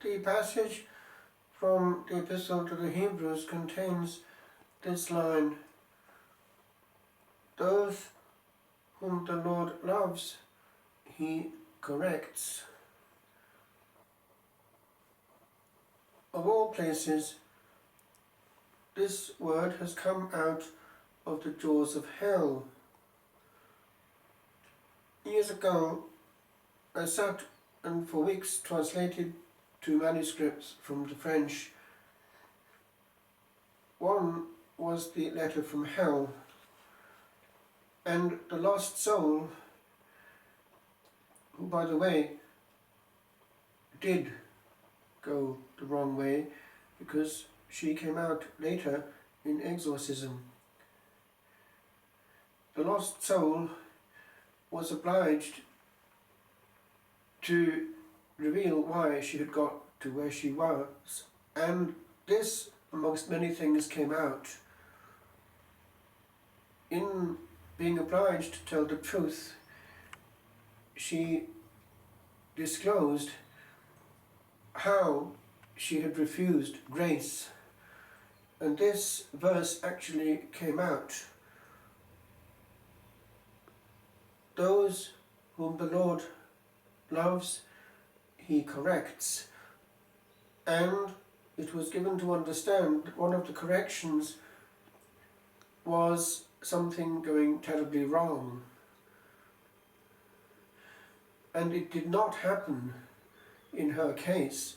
The passage from the Epistle to the Hebrews contains this line: "Those whom the Lord loves, he corrects." Of all places, this word has come out of the jaws of hell. Years ago, I sat and for weeks translated two manuscripts from the French. One was the letter from hell, and the lost soul, who, by the way, did go the wrong way because she came out later in exorcism. The lost soul was obliged to reveal why she had got to where she was, and this, amongst many things, came out. In being obliged to tell the truth, she disclosed how she had refused grace, and this verse actually came out: "Those whom the Lord loves, he corrects." And it was given to understand that one of the corrections was something going terribly wrong. And it did not happen in her case.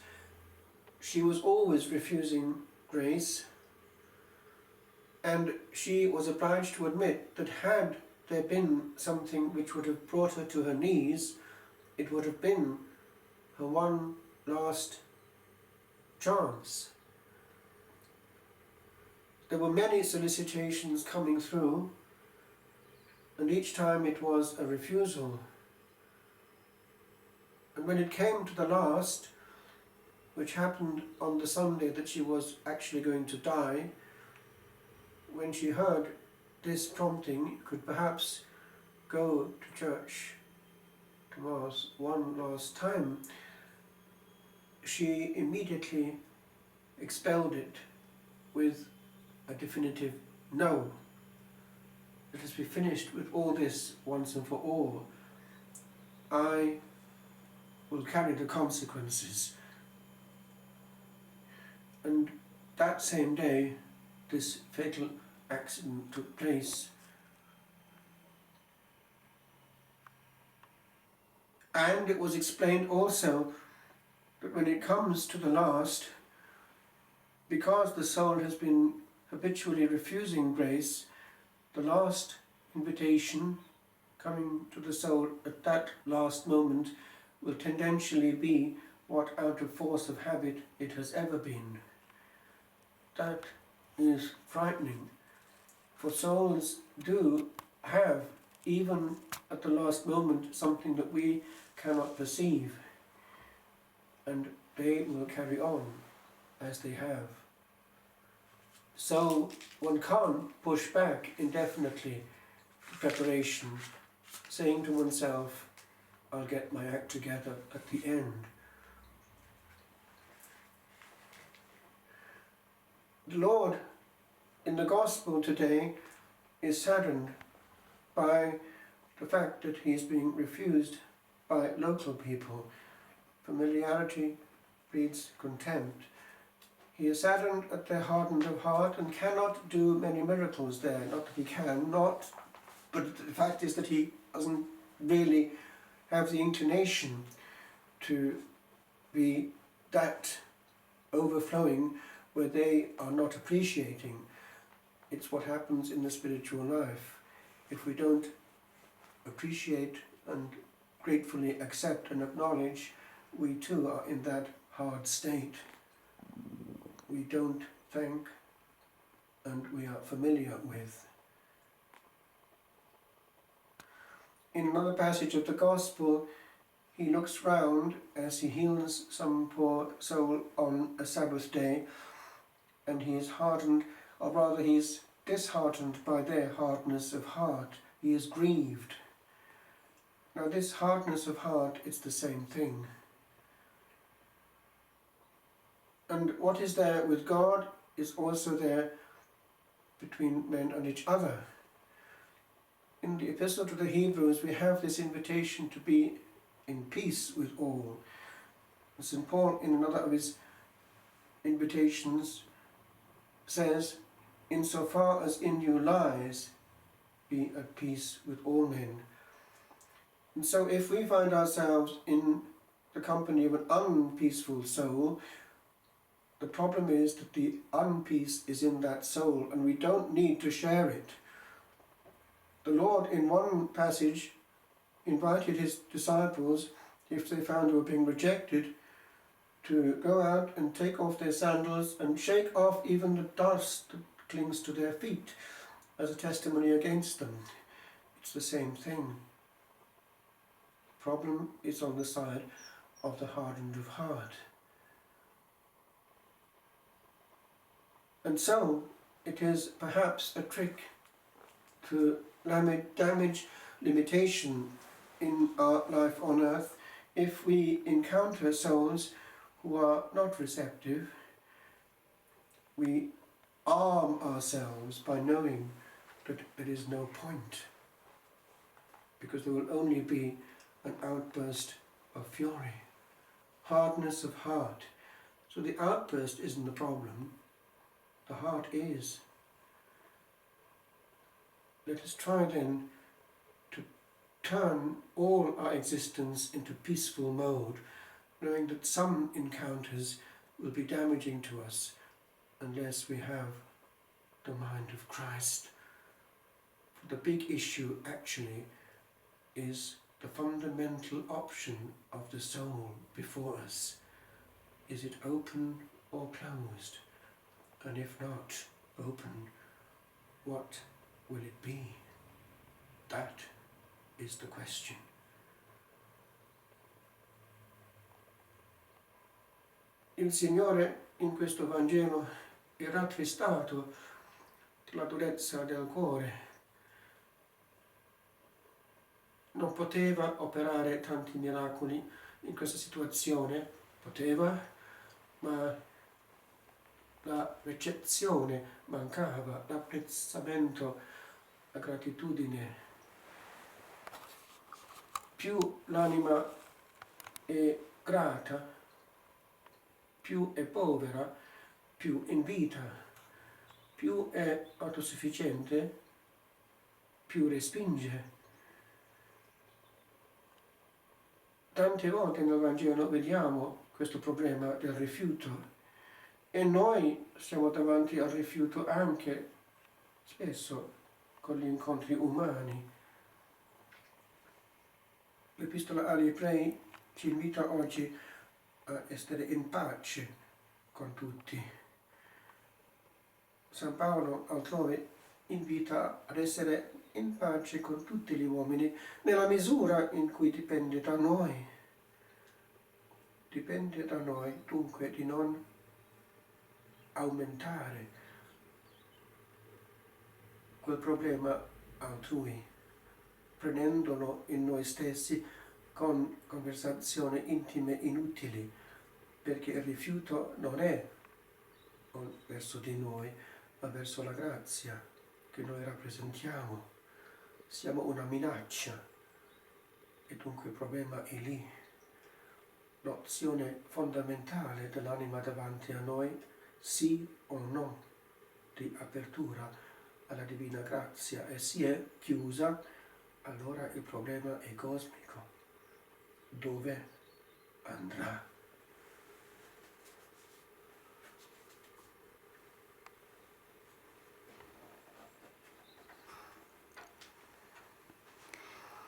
She was always refusing grace, and she was obliged to admit that had there been something which would have brought her to her knees, it would have been her one last chance. There were many solicitations coming through, and each time it was a refusal. And when it came to the last, which happened on the Sunday that she was actually going to die, when she heard this prompting, could perhaps go to church to Mass one last time, she immediately expelled it with a definitive no. Let us be finished with all this once and for all. I will carry the consequences. And that same day, this fatal accident took place. And it was explained also that when it comes to the last, because the soul has been habitually refusing grace, the last invitation coming to the soul at that last moment will tendentially be what out of force of habit it has ever been. That is frightening, for souls do have, even at the last moment, something that we cannot perceive, and they will carry on as they have. So one can't push back indefinitely the preparation, saying to oneself, I'll get my act together at the end. The Lord in the Gospel today is saddened by the fact that he is being refused by local people. Familiarity breeds contempt. He is saddened at their hardened of heart and cannot do many miracles there. Not that he can, but the fact is that he doesn't really have the inclination to be that overflowing where they are not appreciating. It's what happens in the spiritual life. If we don't appreciate and gratefully accept and acknowledge, we too are in that hard state. We don't thank and we are familiar with. In another passage of the Gospel, he looks round as he heals some poor soul on a Sabbath day, and he is hardened, or rather he is disheartened by their hardness of heart. He is grieved. Now this hardness of heart, it's the same thing. And what is there with God is also there between men and each other. In the Epistle to the Hebrews, we have this invitation to be in peace with all. St. Paul, in another of his invitations, says, "Insofar as in you lies, be at peace with all men." And so if we find ourselves in the company of an unpeaceful soul, the problem is that the unpeace is in that soul, and we don't need to share it. The Lord, in one passage, invited his disciples, if they found they were being rejected, to go out and take off their sandals and shake off even the dust that clings to their feet as a testimony against them. It's the same thing. The problem is on the side of the hardened of heart. And so it is perhaps a trick to damage limitation in our life on earth if we encounter souls who are not receptive. We arm ourselves by knowing that there is no point, because there will only be an outburst of fury, hardness of heart. So the outburst isn't the problem, the heart is. Let us try then to turn all our existence into peaceful mode, knowing that some encounters will be damaging to us unless we have the mind of Christ. For the big issue actually is the fundamental option of the soul before us. Is it open or closed? And if not open, what will it be? That is the question. Il Signore in questo Vangelo è rattristato della durezza del cuore. Non poteva operare tanti miracoli in questa situazione, poteva, ma la ricezione mancava, l'apprezzamento, la gratitudine. Più l'anima è grata, più è povera, più invita, più è autosufficiente, più respinge. Tante volte nel Vangelo vediamo questo problema del rifiuto, e noi siamo davanti al rifiuto anche spesso con gli incontri umani. L'Epistola agli Ebrei ci invita oggi a essere in pace con tutti. San Paolo altrove invita ad essere in pace con tutti gli uomini nella misura in cui dipende da noi. Dipende da noi dunque di non aumentare quel problema altrui, prendendolo in noi stessi con conversazioni intime inutili, perché il rifiuto non è verso di noi, ma verso la grazia che noi rappresentiamo. Siamo una minaccia e dunque il problema è lì. L'opzione fondamentale dell'anima davanti a noi, sì o no, di apertura alla divina grazia, e si è chiusa, allora il problema è cosmico. Dove andrà?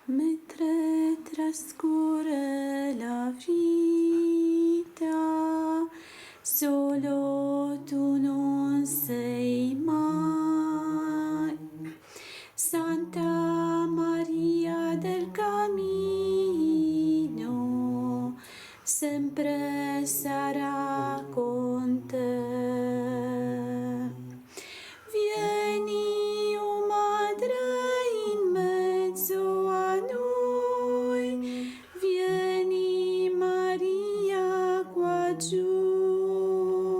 Mentre trascorre la vita, solo tu non sei mai. Santa Maria del Cammino, sempre sarà con te. Vieni, o Madre, in mezzo a noi, vieni Maria qua giù.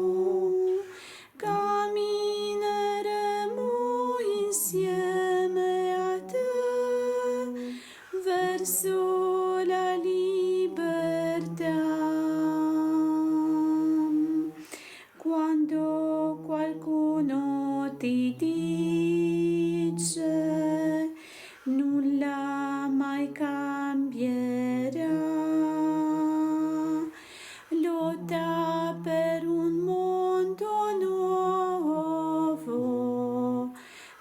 ti dice, nulla mai cambierà. Lotta per un mondo nuovo,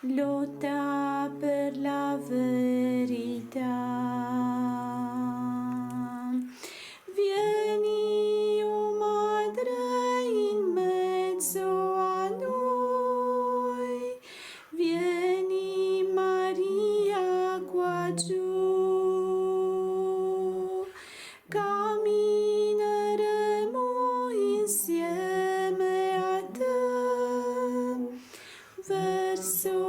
lotta per la verità. Vieni, o Madre, in mezzo a noi, vieni Maria qua giù, cammineremo insieme a te verso